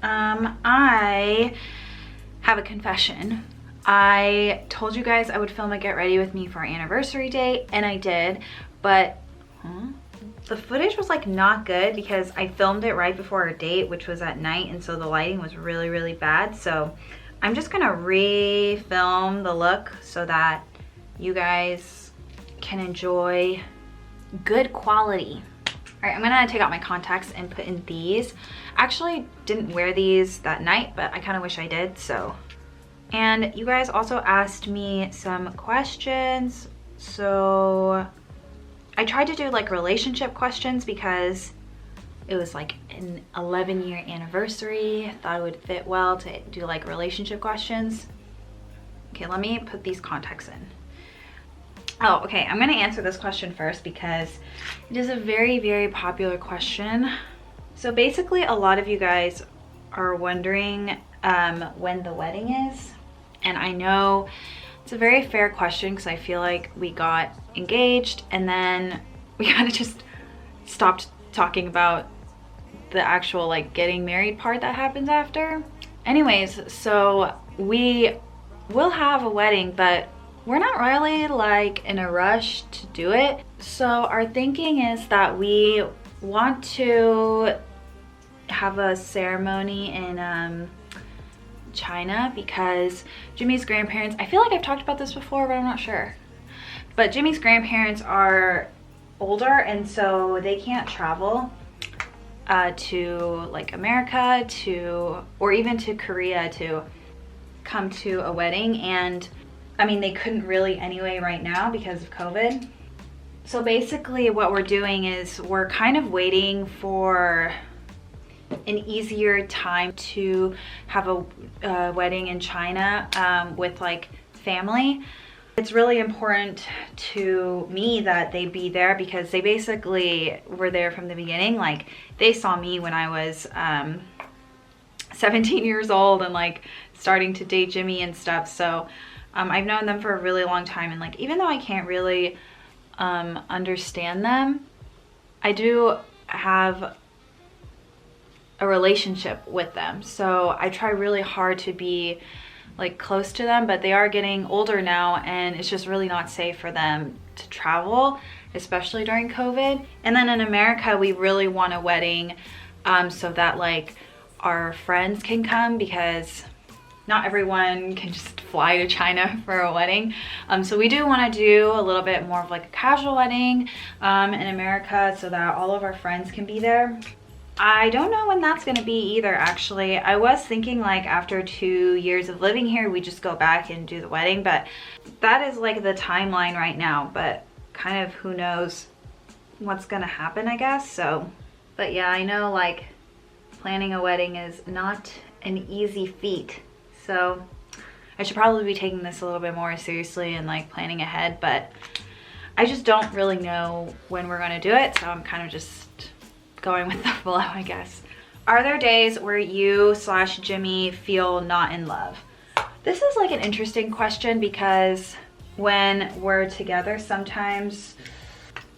I have a confession. I told you guys I would film a get ready with me for our anniversary date, and I did, but the footage was like not good because I filmed it right before our date, which was at night, and so the lighting was really, really bad. So I'm just gonna re-film the look so that you guys can enjoy good quality. All right, I'm gonna take out my contacts and put in these. Actually didn't wear these that night, but I kind of wish I did, so. And you guys also asked me some questions, so I tried to do like relationship questions because it was like an 11-year anniversary. I thought it would fit well to do like relationship questions. Okay, let me put these contacts in. Oh, okay, I'm gonna answer this question first because it is a very, very popular question. So basically, a lot of you guys are wondering when the wedding is. And I know it's a very fair question because I feel like we got engaged and then we kind of just stopped talking about the actual like getting married part that happens after. Anyways, so we will have a wedding, but we're not really like in a rush to do it. So our thinking is that we want to have a ceremony in China because Jimmy's grandparents, I feel like I've talked about this before, but I'm not sure. But Jimmy's grandparents are older, and so they can't travel to like America or even to Korea to come to a wedding. And I mean, they couldn't really anyway right now because of COVID. So basically what we're doing is we're kind of waiting for an easier time to have a wedding in China with like family. It's really important to me that they be there because they basically were there from the beginning. Like they saw me when I was 17 years old and like starting to date Jimmy and stuff. So I've known them for a really long time, and like even though I can't really understand them, I do have a relationship with them. So I try really hard to be like close to them, but they are getting older now and it's just really not safe for them to travel, especially during COVID. And then in America, we really want a wedding so that like our friends can come because not everyone can just fly to China for a wedding. So we do want to do a little bit more of like a casual wedding in America so that all of our friends can be there. I don't know when that's going to be either, actually. I was thinking like after 2 years of living here, we just go back and do the wedding, but that is like the timeline right now, but kind of who knows what's going to happen, I guess. So, but yeah, I know like planning a wedding is not an easy feat. So I should probably be taking this a little bit more seriously and like planning ahead, but I just don't really know when we're going to do it. So I'm kind of just going with the flow, I guess. Are there days where you / Jimmy feel not in love? This is like an interesting question because when we're together, sometimes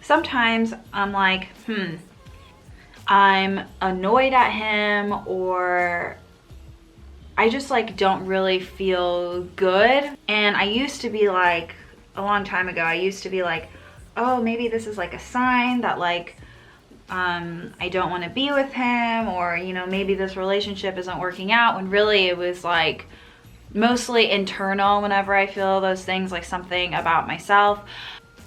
I'm like, I'm annoyed at him, or I just like don't really feel good. And I used to be like, a long time ago, I used to be like, oh, maybe this is like a sign that like I don't want to be with him, or you know, maybe this relationship isn't working out, when really it was like mostly internal whenever I feel those things, like something about myself,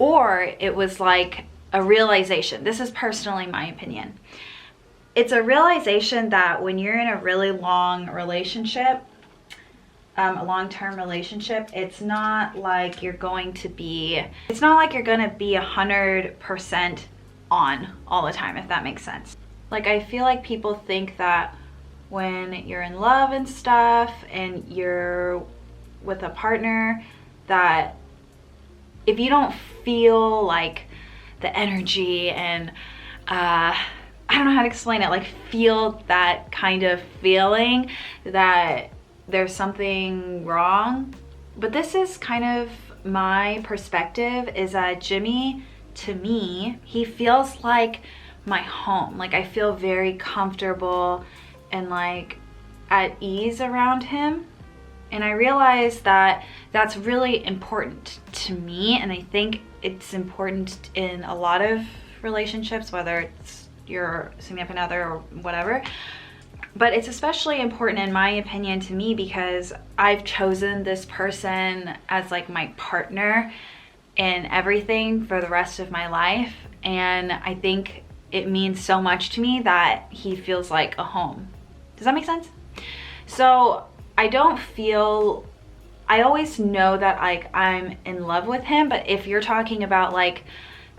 or it was like a realization. This is personally my opinion. It's a realization that when you're in a really long relationship, a long-term relationship, it's not like you're going to be 100% on all the time, if that makes sense. Like I feel like people think that when you're in love and stuff and you're with a partner, that if you don't feel like the energy and I don't know how to explain it, like feel that kind of feeling, that there's something wrong. But this is kind of my perspective, is that Jimmy, to me, he feels like my home. Like I feel very comfortable and like at ease around him. And I realized that that's really important to me, and I think it's important in a lot of relationships, whether it's your significant other or whatever. But it's especially important, in my opinion, to me because I've chosen this person as like my partner in everything for the rest of my life. And I think it means so much to me that he feels like a home. Does that make sense? So I always know that like I'm in love with him, but if you're talking about like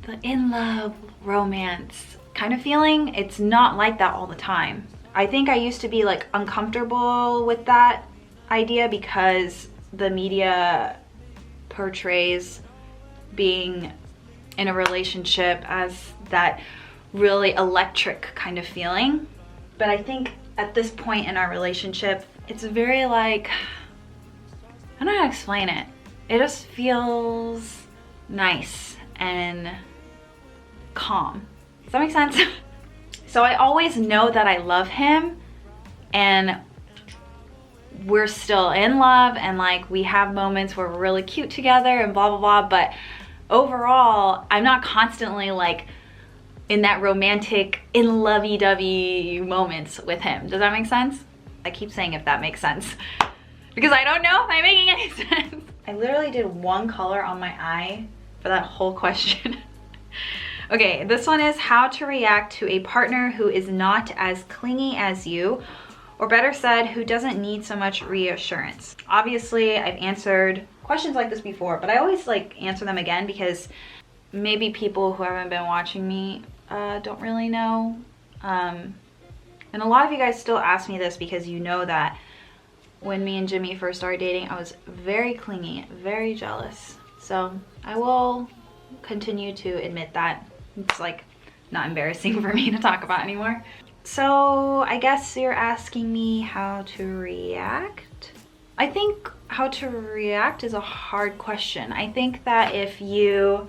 the in love romance kind of feeling, it's not like that all the time. I think I used to be like uncomfortable with that idea because the media portrays being in a relationship as that really electric kind of feeling. But I think at this point in our relationship, it's very like, I don't know how to explain it. It just feels nice and calm. Does that make sense? So I always know that I love him and we're still in love and like we have moments where we're really cute together and blah, blah, blah. But overall, I'm not constantly like in that romantic, in lovey-dovey moments with him. Does that make sense? I keep saying if that makes sense because I don't know if I'm making any sense. I literally did one color on my eye for that whole question. Okay, this one is how to react to a partner who is not as clingy as you, or better said, who doesn't need so much reassurance. Obviously, I've answered questions like this before, but I always like answer them again because maybe people who haven't been watching me don't really know. And a lot of you guys still ask me this because you know that when me and Jimmy first started dating, I was very clingy, very jealous. So I will continue to admit that. It's like not embarrassing for me to talk about anymore. So I guess you're asking me how to react. I think how to react is a hard question. I think that if you,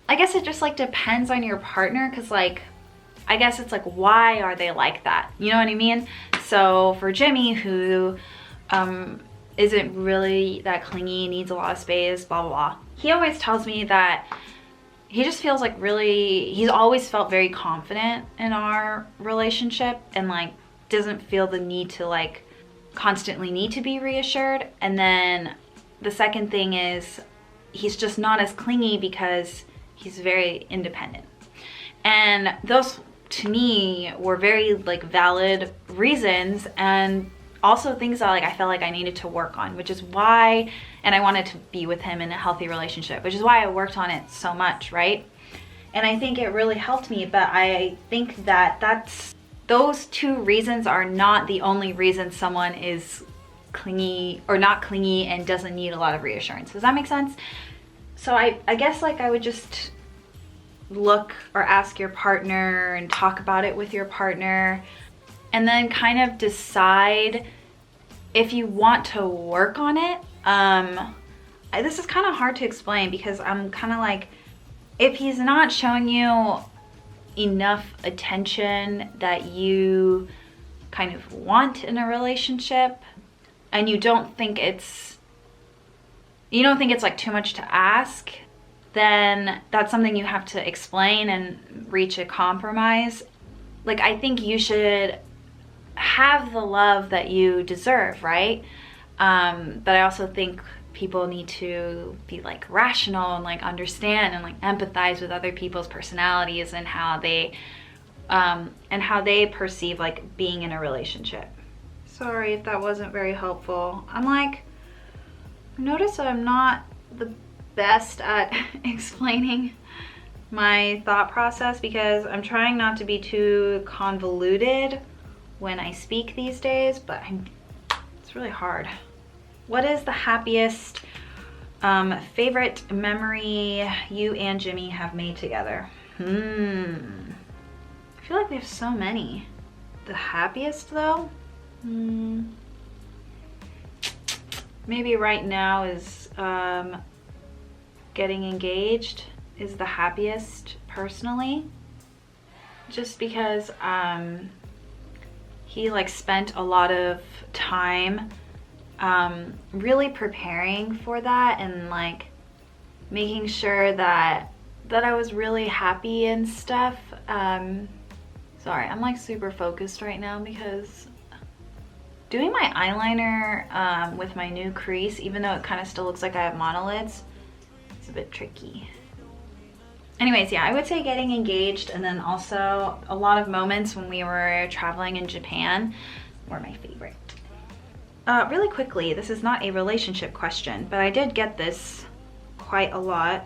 I guess it just like depends on your partner, because like, I guess it's like, why are they like that? You know what I mean? So for Jimmy, who isn't really that clingy, needs a lot of space, blah, blah, blah. He always tells me that he just feels like really, he's always felt very confident in our relationship and like doesn't feel the need to like constantly need to be reassured. And then the second thing is he's just not as clingy because he's very independent. And those to me were very like valid reasons and also things that like I felt like I needed to work on, which is why, and I wanted to be with him in a healthy relationship, which is why I worked on it so much, right? And I think it really helped me, but I think that those two reasons are not the only reason someone is clingy or not clingy and doesn't need a lot of reassurance. Does that make sense? So I guess like I would just look or ask your partner and talk about it with your partner and then kind of decide if you want to work on it. This is kind of hard to explain because I'm kind of like, if he's not showing you enough attention that you kind of want in a relationship and you don't think it's like too much to ask, then that's something you have to explain and reach a compromise. Like, I think you should have the love that you deserve, right? But I also think people need to be like rational and like understand and like empathize with other people's personalities and how they perceive like being in a relationship. Sorry if that wasn't very helpful. I'm like, notice that I'm not the best at explaining my thought process because I'm trying not to be too convoluted when I speak these days, but it's really hard. What is the happiest favorite memory you and Jimmy have made together? I feel like we have so many. The happiest though? Maybe right now is getting engaged is the happiest personally. Just because he like spent a lot of time really preparing for that and like making sure that I was really happy and stuff. Sorry, I'm like super focused right now because doing my eyeliner with my new crease, even though it kind of still looks like I have monolids, it's a bit tricky. Anyways, yeah, I would say getting engaged and then also a lot of moments when we were traveling in Japan were my favorite. Really quickly, this is not a relationship question, but I did get this quite a lot.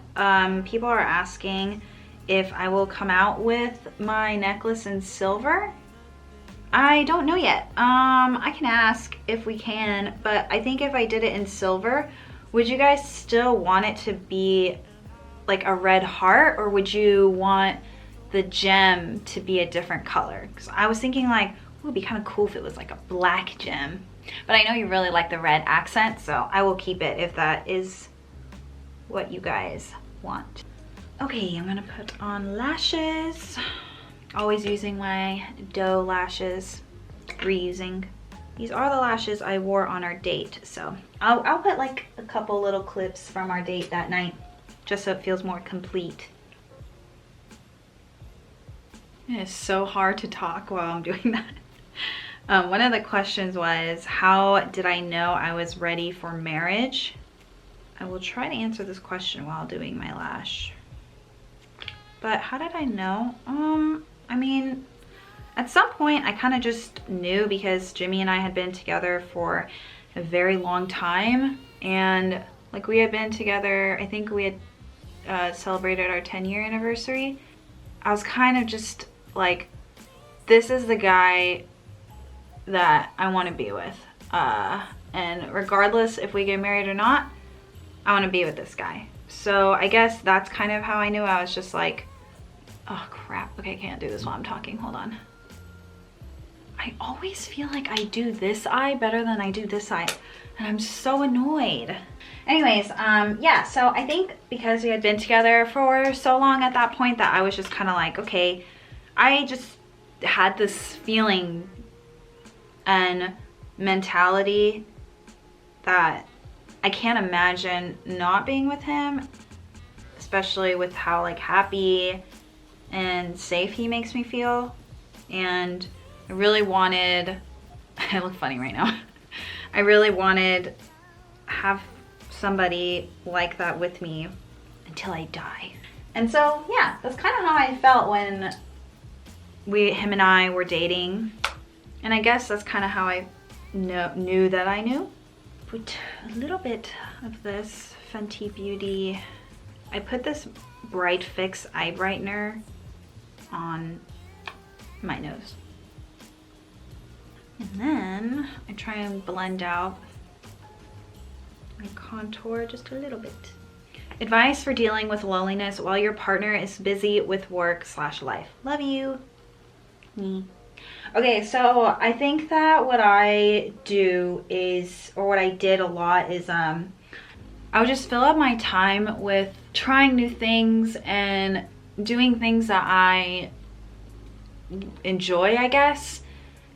People are asking if I will come out with my necklace in silver. I don't know yet. I can ask if we can, but I think if I did it in silver, would you guys still want it to be like a red heart, or would you want the gem to be a different color? Because I was thinking like, it would be kind of cool if it was like a black gem. But I know you really like the red accent, so I will keep it if that is what you guys want. Okay, I'm gonna put on lashes. Always using my doe lashes, reusing. These are the lashes I wore on our date, so I'll put like a couple little clips from our date that night, just so it feels more complete. It is so hard to talk while I'm doing that. One of the questions was, how did I know I was ready for marriage? I will try to answer this question while doing my lash. But how did I know? I mean, at some point I kind of just knew because Jimmy and I had been together for a very long time. And like we had been together, I think we had celebrated our 10-year anniversary. I was kind of just like, this is the guy that I want to be with. And regardless if we get married or not, I want to be with this guy. So I guess that's kind of how I knew. I was just like, oh crap, okay, I can't do this while I'm talking, hold on. I always feel like I do this eye better than I do this eye, and I'm so annoyed. Anyways, yeah, so I think because we had been together for so long at that point that I was just kind of like, okay, I just had this feeling and mentality that I can't imagine not being with him, especially with how like happy and safe he makes me feel. And I really wanted, I look funny right now. I really wanted to have somebody like that with me until I die. And so yeah, that's kind of how I felt when him and I were dating. And I guess that's kind of how I knew that I knew. Put a little bit of this Fenty Beauty. I put this Bright Fix eye brightener on my nose. And then I try and blend out my contour just a little bit. Advice for dealing with loneliness while your partner is busy with work/life. Love you. Me. Okay, so I think that what I do is, or what I did a lot is, I would just fill up my time with trying new things and doing things that I enjoy, I guess,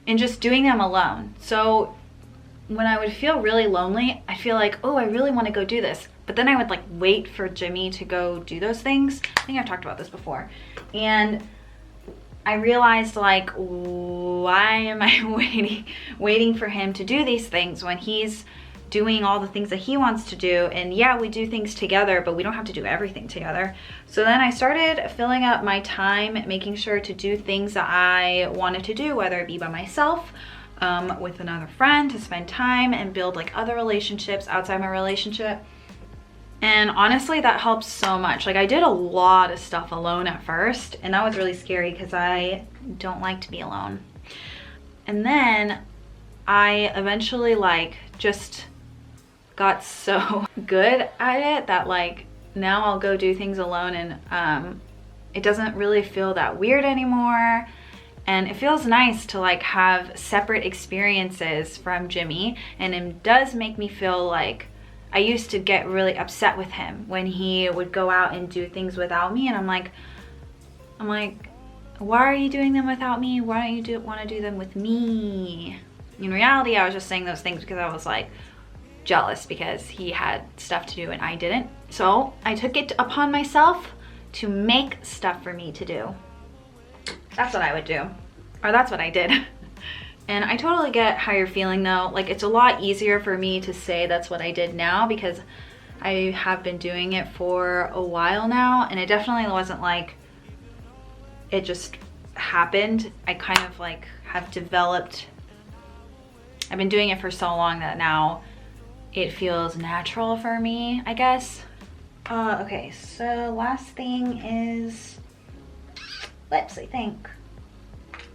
and just doing them alone. So when I would feel really lonely, I feel like, oh, I really want to go do this. But then I would like wait for Jimmy to go do those things. I think I've talked about this before. And I realized like, why am I waiting for him to do these things when he's doing all the things that he wants to do? And yeah, we do things together, but we don't have to do everything together. So then I started filling up my time, making sure to do things that I wanted to do, whether it be by myself, with another friend, to spend time and build like other relationships outside my relationship. And honestly, that helps so much. Like I did a lot of stuff alone at first, and that was really scary because I don't like to be alone. And then I eventually like just got so good at it that like now I'll go do things alone, and it doesn't really feel that weird anymore. And it feels nice to like have separate experiences from Jimmy, and it does make me feel like I used to get really upset with him when he would go out and do things without me, and I'm like, why are you doing them without me? Why don't you want to do them with me? In reality, I was just saying those things because I was like jealous because he had stuff to do and I didn't. So I took it upon myself to make stuff for me to do. That's what I would do, or that's what I did. And I totally get how you're feeling though. Like, it's a lot easier for me to say that's what I did now because I have been doing it for a while now, and it definitely wasn't like it just happened. I kind of like have developed, I've been doing it for so long that now it feels natural for me, I guess. Okay, so last thing is lips, I think.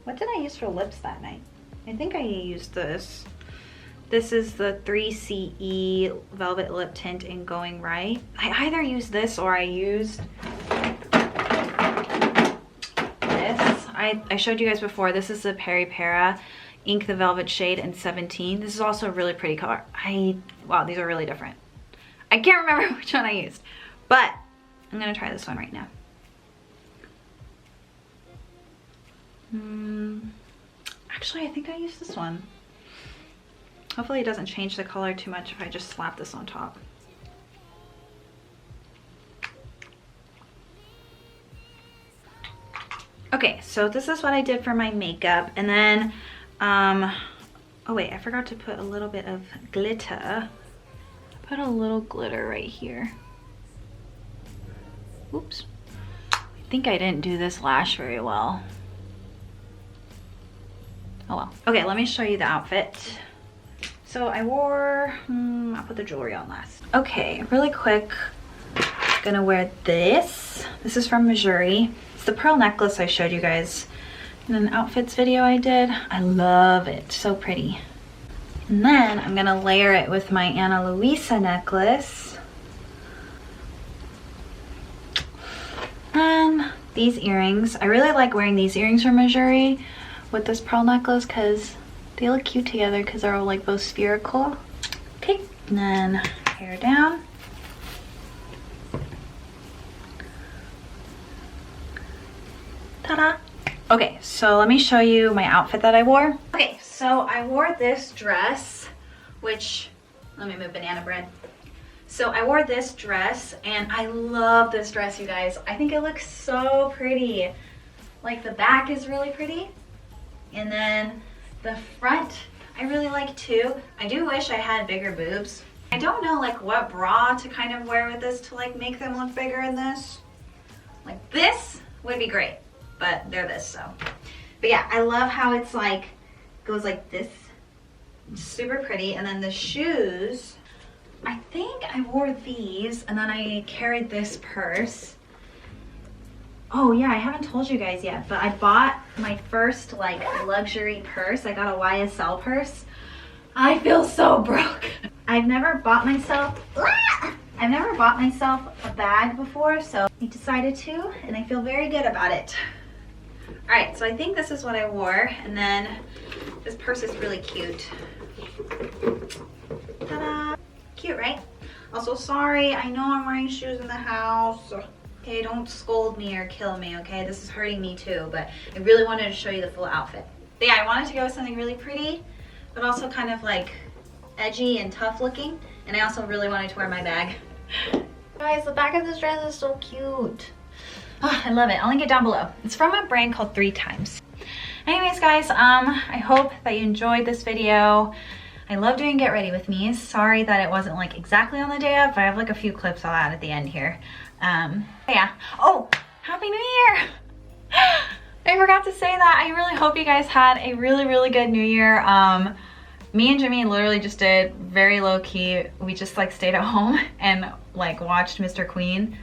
What did I use for lips that night? I think I used this. This is the 3CE Velvet Lip Tint in Going Right. I either used this or I used this. I showed you guys before. This is the Peri Para Ink the Velvet shade in 17. This is also a really pretty color. Wow, these are really different. I can't remember which one I used, but I'm gonna try this one right now. Actually, I think I used this one. Hopefully it doesn't change the color too much if I just slap this on top. Okay, so this is what I did for my makeup. And then, oh wait, I forgot to put a little bit of glitter. Put a little glitter right here. Oops. I think I didn't do this lash very well. Oh well. Okay, let me show you the outfit. So I wore, I'll put the jewelry on last. Okay, really quick, gonna wear this. This is from Missouri. It's the pearl necklace I showed you guys in an outfits video I did. I love it, so pretty. And then I'm gonna layer it with my Ana Luisa necklace. And these earrings. I really like wearing these earrings from Missouri with this pearl necklace because they look cute together because they're all like both spherical. Okay, and then hair down. Ta-da! Okay, so let me show you my outfit that I wore. Okay, so I wore this dress, which, let me move banana bread. So I wore this dress and I love this dress, you guys. I think it looks so pretty. Like the back is really pretty. And then the front, I really like too. I do wish I had bigger boobs. I don't know like what bra to kind of wear with this to like make them look bigger in this. Like this would be great, but they're this, so. But yeah, I love how it's like, goes like this. It's super pretty. And then the shoes, I think I wore these and then I carried this purse. Oh yeah, I haven't told you guys yet, but I bought my first like luxury purse. I got a YSL purse. I feel so broke. I've never bought myself a bag before, so I decided to, and I feel very good about it. All right, so I think this is what I wore, and then this purse is really cute. Ta-da! Cute, right? Also, sorry, I know I'm wearing shoes in the house. Okay, don't scold me or kill me, okay? This is hurting me too, but I really wanted to show you the full outfit. But yeah, I wanted to go with something really pretty, but also kind of like edgy and tough looking. And I also really wanted to wear my bag. Guys, the back of this dress is so cute. Oh, I love it. I'll link it down below. It's from a brand called 3 Times. Anyways, guys, I hope that you enjoyed this video. I love doing Get Ready With Me. Sorry that it wasn't like exactly on the day of, but I have like a few clips I'll add at the end here. Yeah. Oh, Happy New Year! I forgot to say that. I really hope you guys had a really good New Year. Me and Jimmy literally just did very low key. We just like stayed at home and like watched Mr. Queen.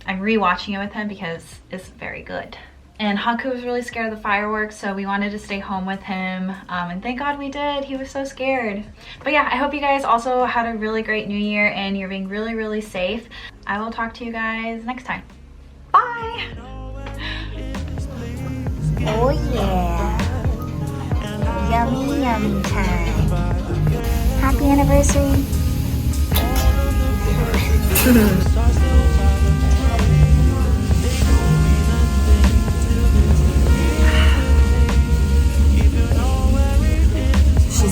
I'm rewatching it with him because it's very good. And Haku was really scared of the fireworks, so we wanted to stay home with him. And thank God we did. He was so scared. But yeah, I hope you guys also had a really great New Year and you're being really safe. I will talk to you guys next time. Bye! Oh yeah. Yummy time. Happy anniversary.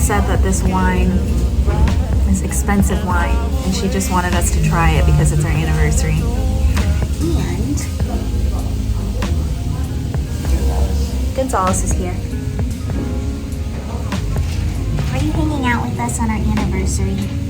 said that this wine is expensive wine, and she just wanted us to try it because it's our anniversary. And Gonzalez is here. are you hanging out with us on our anniversary?